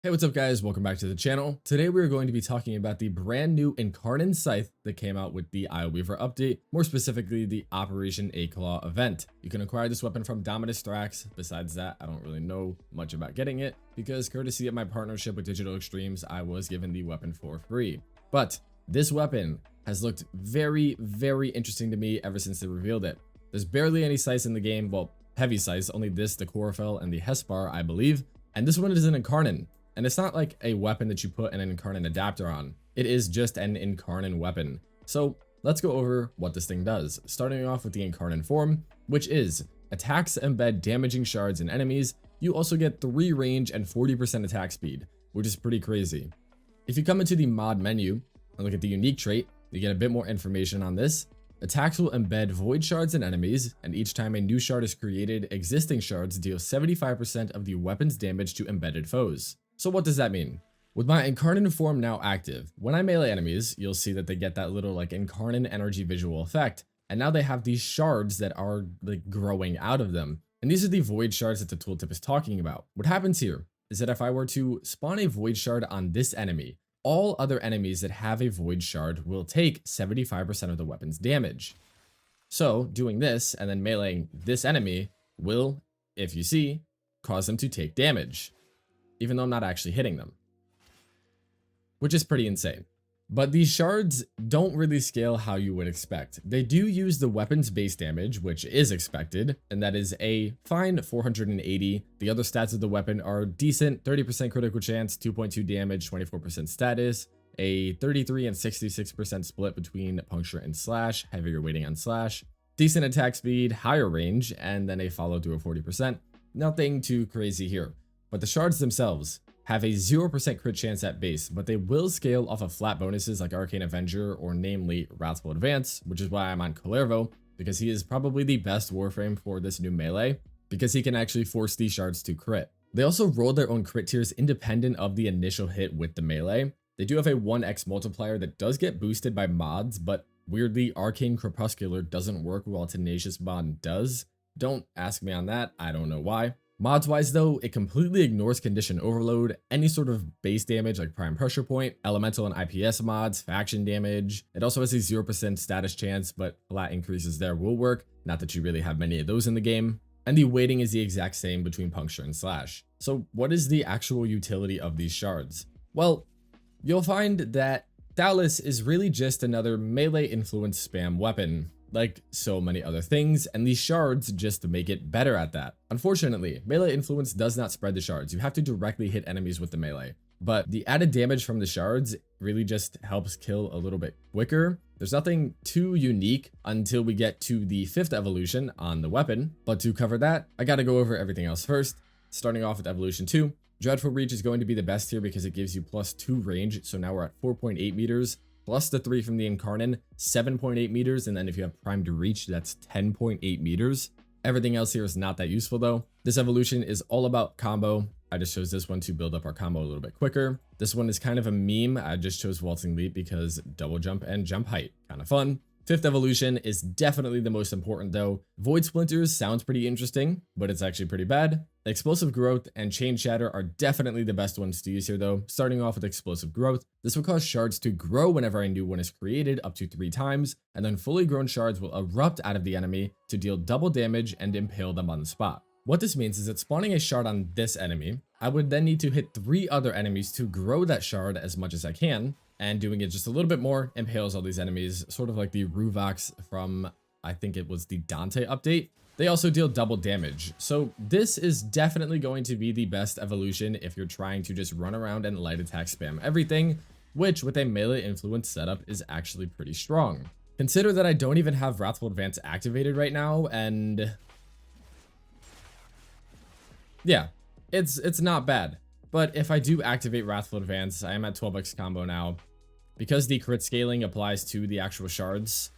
Hey, what's up guys? Welcome back to the channel. Today we are going to be talking about the brand new Incarnate Scythe that came out with the Weaver update, more specifically the Operation A Claw event. You can acquire this weapon from Dominus Thrax. Besides that, I don't really know much about getting it because courtesy of my partnership with Digital Extremes, I was given the weapon for free. But this weapon has looked very interesting to me ever since they revealed it. There's barely any scythes in the game, well, heavy scythes, only this, the Chlorophyll, and the Hespar, I believe. And this one is an Incarnate. And it's not like a weapon that you put an Incarnate adapter on. It is just an Incarnate weapon. So let's go over what this thing does, starting off with the Incarnate form, which is attacks embed damaging shards in enemies. You also get 3 range and 40% attack speed, which is pretty crazy. If you come into the mod menu and look at the unique trait, you get a bit more information on this. Attacks will embed void shards in enemies, and each time a new shard is created, existing shards deal 75% of the weapon's damage to embedded foes. So what does that mean? With my Incarnate form now active, when I melee enemies, you'll see that they get that little like Incarnate energy visual effect. And now they have these shards that are like growing out of them. And these are the void shards that the tooltip is talking about. What happens here is that if I were to spawn a void shard on this enemy, all other enemies that have a void shard will take 75% of the weapon's damage. So doing this and then meleeing this enemy will, if you see, cause them to take damage, even though I'm not actually hitting them, which is pretty insane. But these shards don't really scale how you would expect. They do use the weapon's base damage, which is expected, and that is a fine 480. The other stats of the weapon are decent: 30% critical chance, 2.2 damage, 24% status, a 33 and 66% split between puncture and slash, heavier weighting on slash, decent attack speed, higher range, and then a follow through of 40%. Nothing too crazy here. But the shards themselves have a 0% crit chance at base, but they will scale off of flat bonuses like Arcane Avenger or namely Wrathful Advance, which is why I'm on Kullervo, because he is probably the best Warframe for this new melee, because he can actually force these shards to crit. They also roll their own crit tiers independent of the initial hit with the melee. They do have a 1x multiplier that does get boosted by mods, but weirdly Arcane Crepuscular doesn't work while Tenacious Bond does. Don't ask me on that, I don't know why. Mods wise though, it completely ignores condition overload, any sort of base damage like prime pressure point, elemental and IPS mods, faction damage. It also has a 0% status chance, but flat increases there will work. Not that you really have many of those in the game. And the weighting is the exact same between puncture and slash. So what is the actual utility of these shards? Well, you'll find that Thalys is really just another melee influence spam weapon, like so many other things, and these shards just make it better at that. Unfortunately, melee influence does not spread the shards. You have to directly hit enemies with the melee. But the added damage from the shards really just helps kill a little bit quicker. There's nothing too unique until we get to the 5th evolution on the weapon. But to cover that, I gotta go over everything else first. Starting off with evolution 2. Dreadful Reach is going to be the best here because it gives you +2 range. So now we're at 4.8 meters. Plus the 3 from the Incarnate, 7.8 meters, and then if you have Primed Reach, that's 10.8 meters. Everything else here is not that useful though. This evolution is all about combo. I just chose this one to build up our combo a little bit quicker. This one is kind of a meme. I just chose Waltzing Leap because double jump and jump height, kind of fun. 5th evolution is definitely the most important though. Void Splinters sounds pretty interesting, but it's actually pretty bad. Explosive Growth and Chain Shatter are definitely the best ones to use here though. Starting off with Explosive Growth, this will cause shards to grow whenever a new one is created up to 3 times, and then fully grown shards will erupt out of the enemy to deal double damage and impale them on the spot. What this means is that spawning a shard on this enemy, I would then need to hit 3 other enemies to grow that shard as much as I can, and doing it just a little bit more impales all these enemies, sort of like the Ruvox from, I think it was the Dante update. They also deal double damage. So this is definitely going to be the best evolution if you're trying to just run around and light attack spam everything, which with a melee influence setup is actually pretty strong. Consider that I don't even have Wrathful Advance activated right now, and yeah, it's not bad. But if I do activate Wrathful Advance, I am at 12x combo now. Because the crit scaling applies to the actual shards,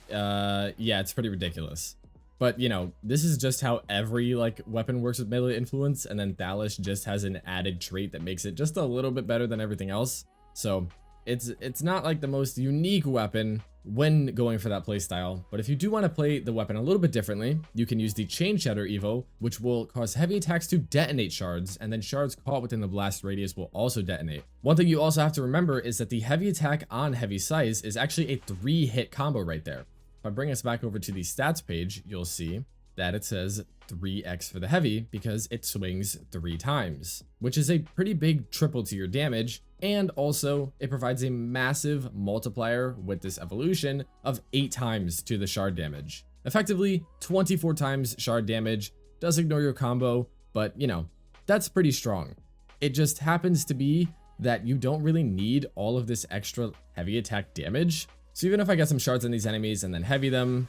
yeah, it's pretty ridiculous. But, you know, this is just how every, like, weapon works with melee influence, and then Thalys just has an added trait that makes it just a little bit better than everything else. So, It's not like the most unique weapon when going for that playstyle, but if you do want to play the weapon a little bit differently, you can use the Chain Shatter Evo, which will cause heavy attacks to detonate shards, and then shards caught within the blast radius will also detonate. One thing you also have to remember is that the heavy attack on heavy scythe is actually a 3-hit combo right there. If I bring us back over to the stats page, you'll see that it says 3x for the heavy because it swings 3 times, which is a pretty big triple to your damage. And also it provides a massive multiplier with this evolution of 8 times to the shard damage. Effectively 24 times shard damage. Does ignore your combo, but you know, that's pretty strong. It just happens to be that you don't really need all of this extra heavy attack damage. So even if I get some shards on these enemies and then heavy them,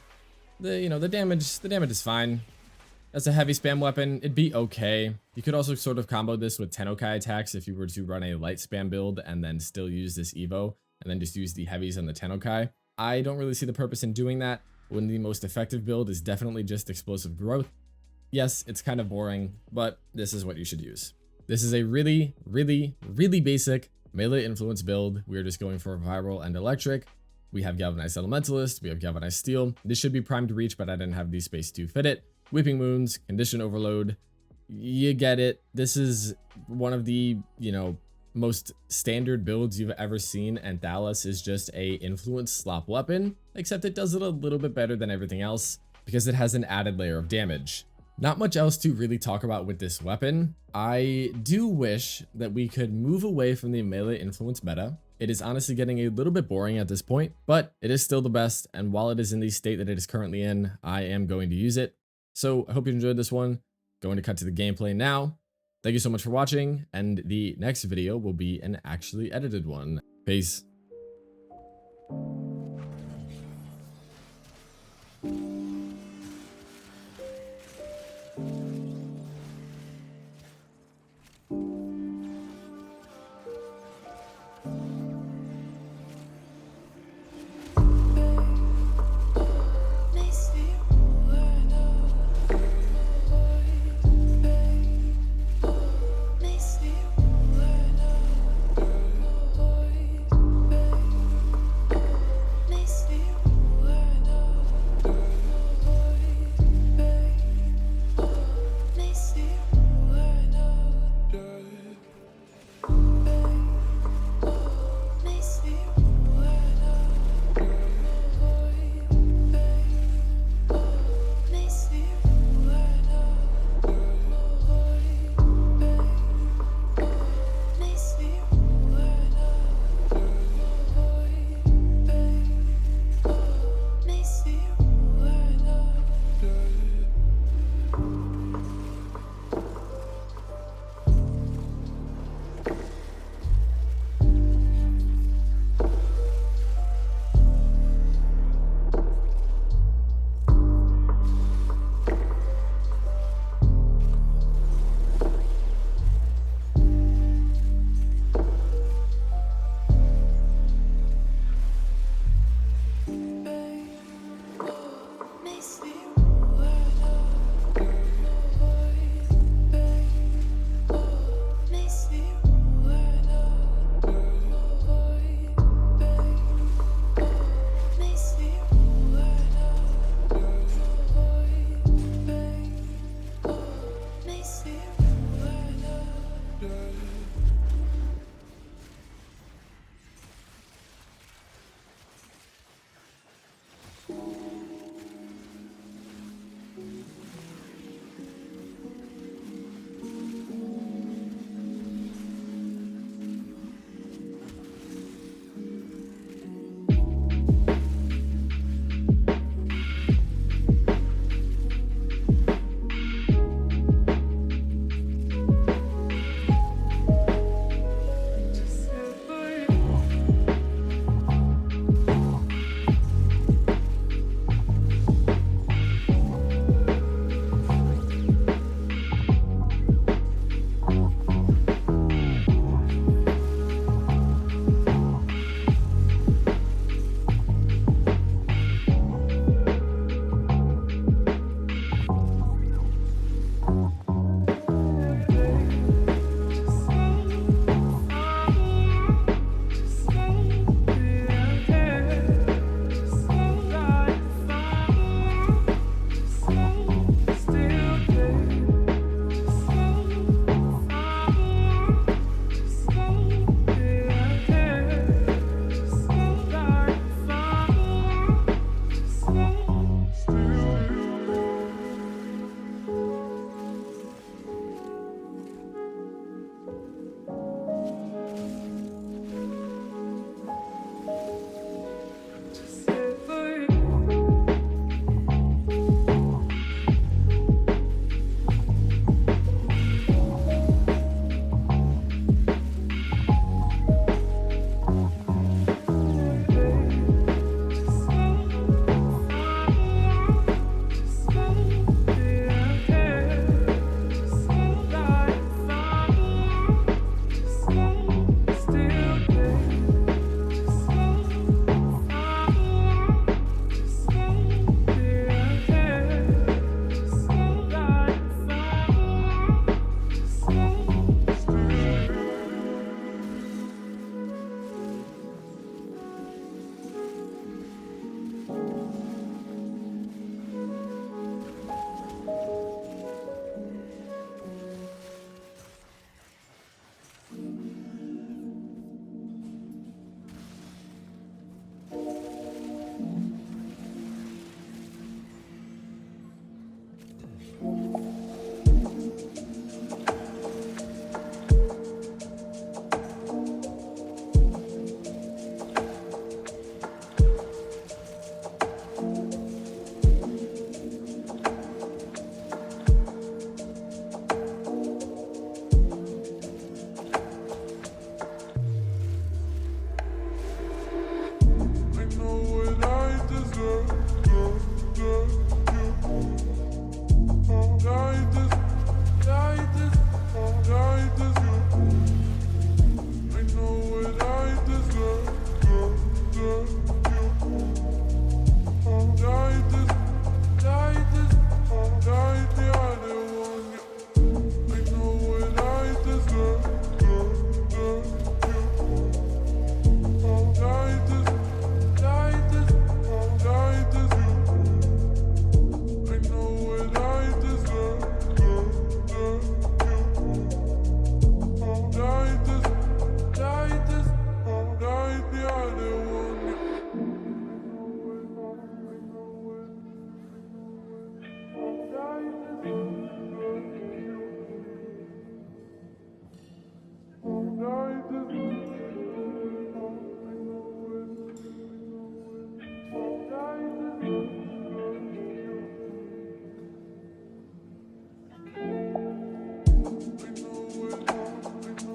the damage is fine. As a heavy spam weapon, it'd be okay. You could also sort of combo this with Tennokai attacks if you were to run a light spam build and then still use this Evo and then just use the heavies and the Tennokai. I don't really see the purpose in doing that when the most effective build is definitely just explosive growth. Yes, it's kind of boring, but this is what you should use. This is a really basic melee influence build. We're just going for viral and electric. We have Galvanized Elementalist, we have Galvanized Steel. This should be primed to reach, but I didn't have the space to fit it. Weeping Moons, Condition Overload. You get it. This is one of the, most standard builds you've ever seen, and Thalys is just a influence slop weapon, except it does it a little bit better than everything else because it has an added layer of damage. Not much else to really talk about with this weapon. I do wish that we could move away from the melee influence meta. It is honestly getting a little bit boring at this point, but it is still the best, and while it is in the state that it is currently in, I am going to use it. So I hope you enjoyed this one. Going to cut to the gameplay now. Thank you so much for watching, and the next video will be an actually edited one. Peace.